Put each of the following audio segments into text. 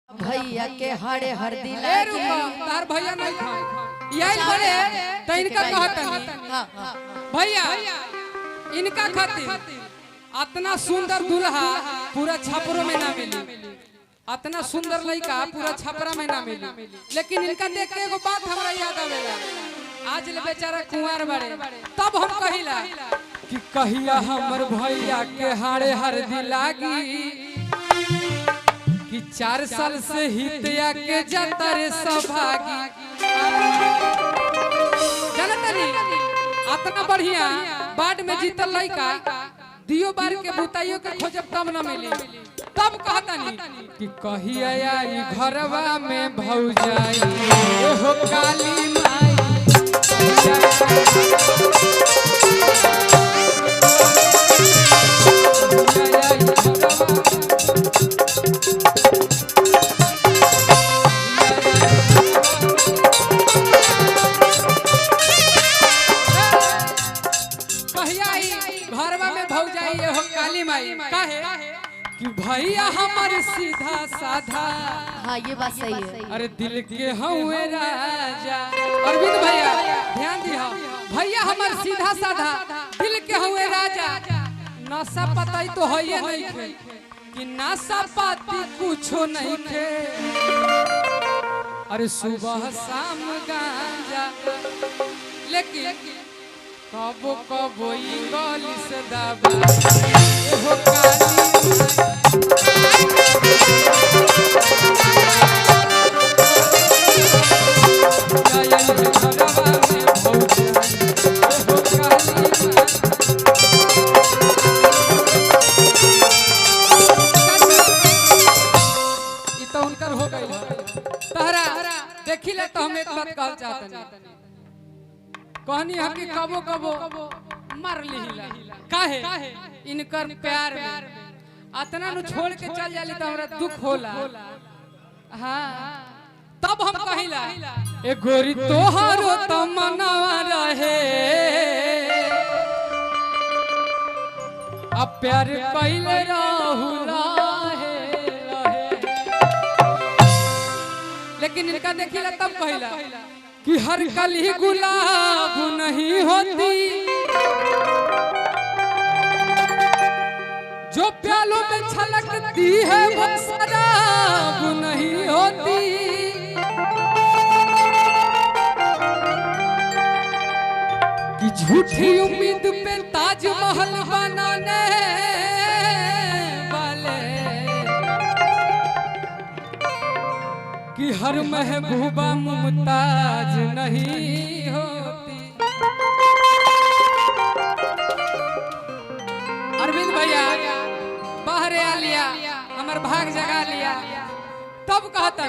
भैया के हाड़े हरदी ए रुको तार भैया नहीं खा यही बोले त इनका कहतनी भैया इनका खातिर इतना सुंदर दूल्हा पूरा छपरो में ना मिली, इतना सुंदर लड़का पूरा छपरा में ना मिली। लेकिन इनका देख के एगो बात हमरा याद आवेला, आज ले बेचारा कुंवार बड़े तब हम कहिला कि कहिया हमर भैया के हाड़े हरदी लागी कि 4 साल से हितिया के जाता रे सभागी। जानतनी इतना बढ़िया बाढ़ में जीतल लड़का दियो बार के बुताइयों के खोजब तब न मिली। तब कहतनी कि कहिया आई घरवा में भौजाई हो काली माई कि भैया हमार सीधा साधा। हाँ ये बात सही है। अरे दिल के हुए राजा अरविंद भैया ध्यान दिया, भैया हमार सीधा साधा दिल के हुए राजा। नशा पताई तो है ये नहीं खे कि नशा पाती कुछो नहीं खे। अरे सुबह शाम गांजा लेकिन कबो कबो इंग्लिश दबा हो काली तो उनकर हो गई तहरा देखी ले तो हम एक बात कहल चाहतनी कहनी है कि कबो कबो मर लिहिला काहे इनकर प्यार में अतना नु छोड़ के चल जाली त हमरा दुख होला। हां तब हम कहिला ए गोरी तोहरो त मनवा रहे अब प्यार कइले रहू रहे लेकिन इनका देखिला तब कहिला कि हर कली गुलाब नहीं होती जो प्यालों में छलकती है वो शराब नहीं होती। कि झूठी उम्मीद पे ताजमहल बनाने वाले कि हर महबूबा मुमताज नहीं होती। अरविंद भैया बाहर आ लिया हमार भाग जगा लिया तब कहता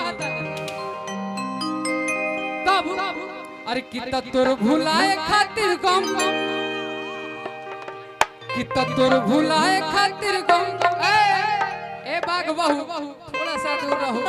तब अरे कि तोर भुलाए खातिर गम कि तोर भुलाए खातिर गम ए बाग बहू थोड़ा सा दूर रहो।